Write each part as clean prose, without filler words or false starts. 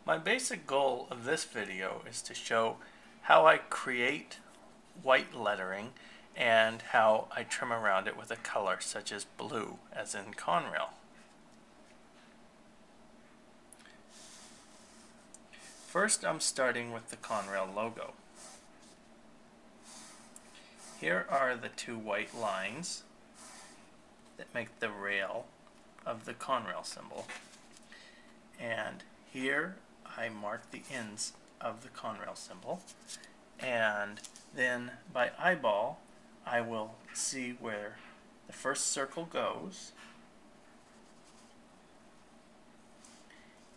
My basic goal of this video is to show how I create white lettering and how I trim around it with a color such as blue, as in Conrail. First, I'm starting with the Conrail logo. Here are the two white lines that make the rail of the Conrail symbol. And here I mark the ends of the Conrail symbol, and then by eyeball I will see where the first circle goes,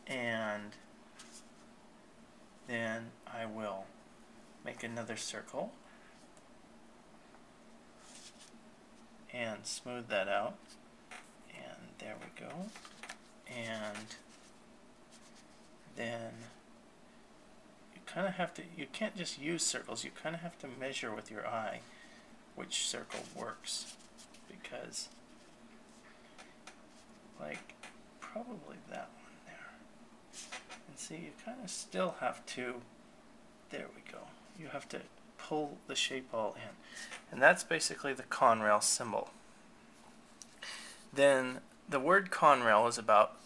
and then I will make another circle and smooth that out, and there we go. And then you kind of have to, you can't just use circles, you kind of have to measure with your eye which circle works, because like probably that one there. And see, you kind of still have to, there we go, you have to pull the shape all in. And that's basically the Conrail symbol. Then the word Conrail is about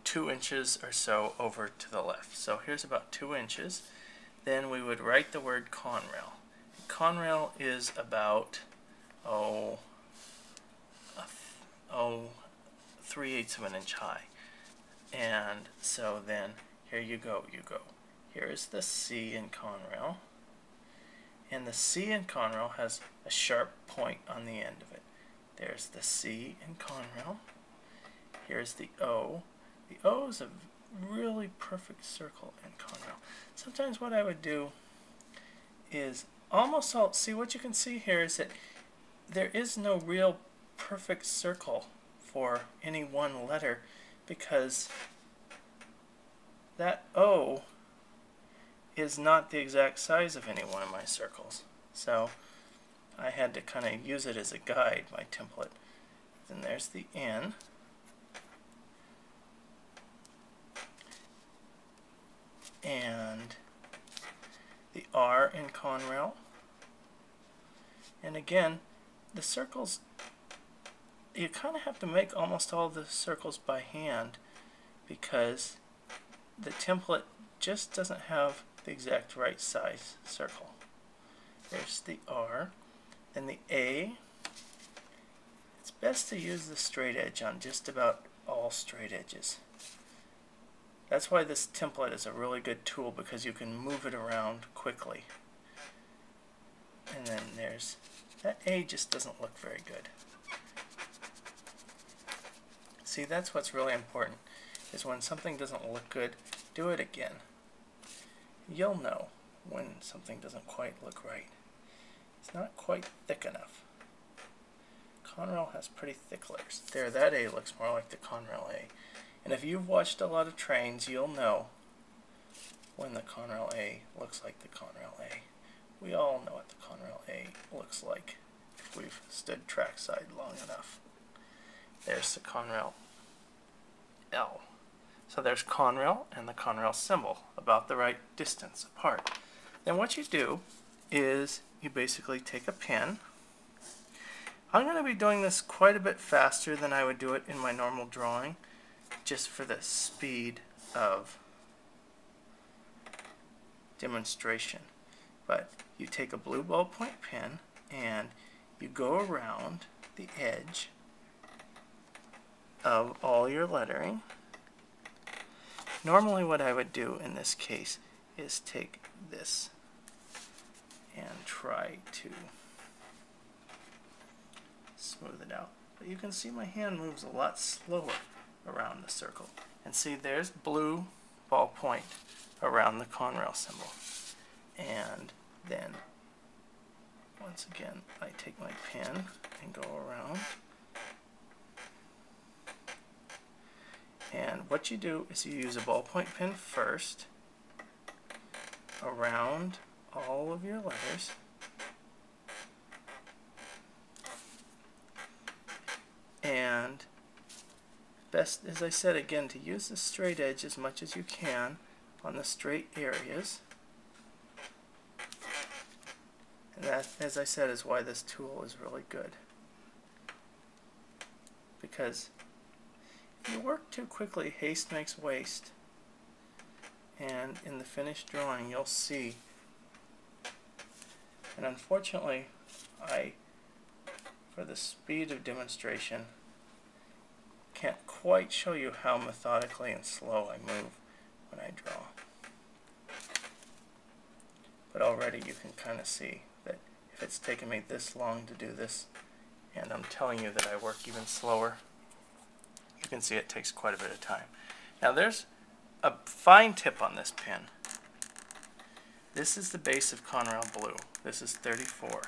2 inches or so over to the left. So here's about 2 inches. Then we would write the word Conrail. Conrail is about 3/8 of an inch high. And so then here you go. Here's the C in Conrail. And the C in Conrail has a sharp point on the end of it. There's the C in Conrail. Here's the O. The O is a really perfect circle in Conrail. Sometimes what I would do is almost all, see what you can see here is that there is no real perfect circle for any one letter, because that O is not the exact size of any one of my circles. So I had to kind of use it as a guide, my template. Then there's the N. And the R in Conrail. And again, the circles, you kind of have to make almost all the circles by hand, because the template just doesn't have the exact right size circle. There's the R. Then the A. It's best to use the straight edge on just about all straight edges. That's why this template is a really good tool, because you can move it around quickly. And then there's, that A just doesn't look very good. See, that's what's really important, is when something doesn't look good, do it again. You'll know when something doesn't quite look right. It's not quite thick enough. Conrail has pretty thick letters. There, that A looks more like the Conrail A. And if you've watched a lot of trains, you'll know when the Conrail A looks like the Conrail A. We all know what the Conrail A looks like if we've stood trackside long enough. There's the Conrail L. So there's Conrail and the Conrail symbol, about the right distance apart. Then what you do is you basically take a pen. I'm going to be doing this quite a bit faster than I would do it in my normal drawing, just for the speed of demonstration. But you take a blue ballpoint pen and you go around the edge of all your lettering. Normally what I would do in this case is take this and try to smooth it out. But you can see my hand moves a lot slower around the circle. And see, there's blue ballpoint around the Conrail symbol. And then, once again, I take my pen and go around. And what you do is you use a ballpoint pen first around all of your letters. And best, as I said again, to use the straight edge as much as you can on the straight areas. And that, as I said, is why this tool is really good. Because if you work too quickly, haste makes waste. And in the finished drawing, you'll see. And unfortunately, for the speed of demonstration, can't quite show you how methodically and slow I move when I draw. But already you can kind of see that if it's taken me this long to do this, and I'm telling you that I work even slower, you can see it takes quite a bit of time. Now there's a fine tip on this pen. This is the base of Conrail Blue. This is 34.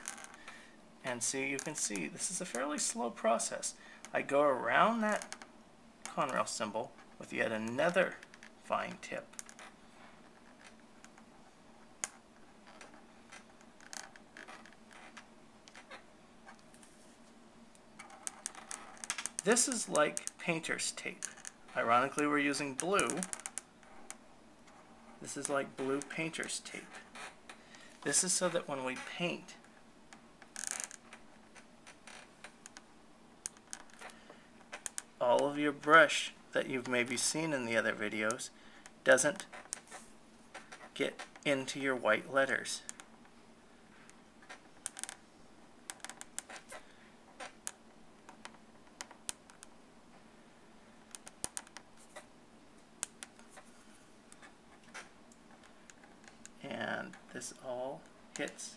And see, you can see this is a fairly slow process. I go around that Conrail symbol with yet another fine tip. This is like painter's tape. Ironically, we're using blue. This is like blue painter's tape. This is so that when we paint, all of your brush that you've maybe seen in the other videos doesn't get into your white letters. And this all hits.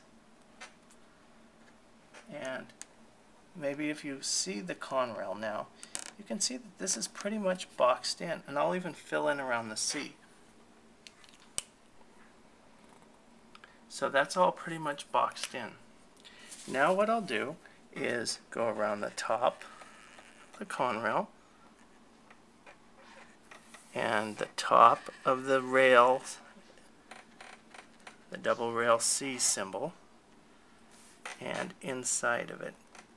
And maybe if you see the Conrail now, you can see that this is pretty much boxed in, and I'll even fill in around the C. So that's all pretty much boxed in. Now what I'll do is go around the top of the Conrail and the top of the rails, the double rail C symbol, and inside of it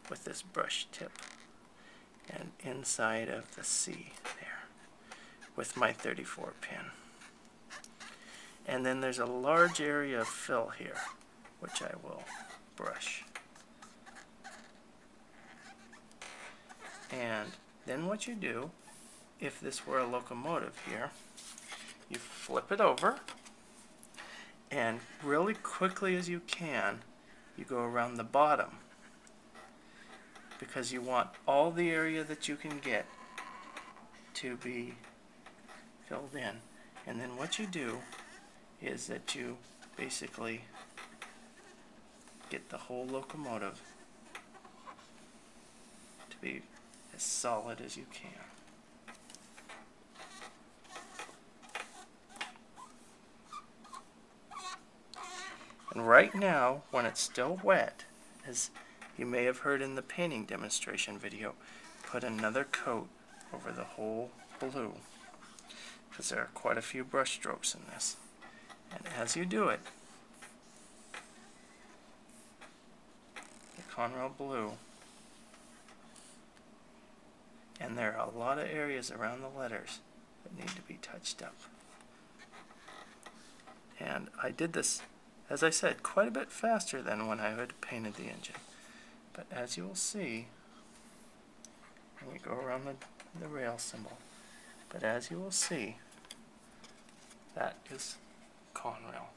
with this brush tip, and inside of the C there with my 34 pen. And then there's a large area of fill here, which I will brush. And then what you do, if this were a locomotive here, you flip it over, and really quickly as you can, you go around the bottom, because you want all the area that you can get to be filled in. And then what you do is that you basically get the whole locomotive to be as solid as you can. And right now, when it's still wet, as you may have heard in the painting demonstration video, put another coat over the whole blue, because there are quite a few brush strokes in this. And as you do it, the Conrail Blue, and there are a lot of areas around the letters that need to be touched up. And I did this, as I said, quite a bit faster than when I had painted the engine. But as you will see, and we go around the rail symbol, but as you will see, that is Conrail.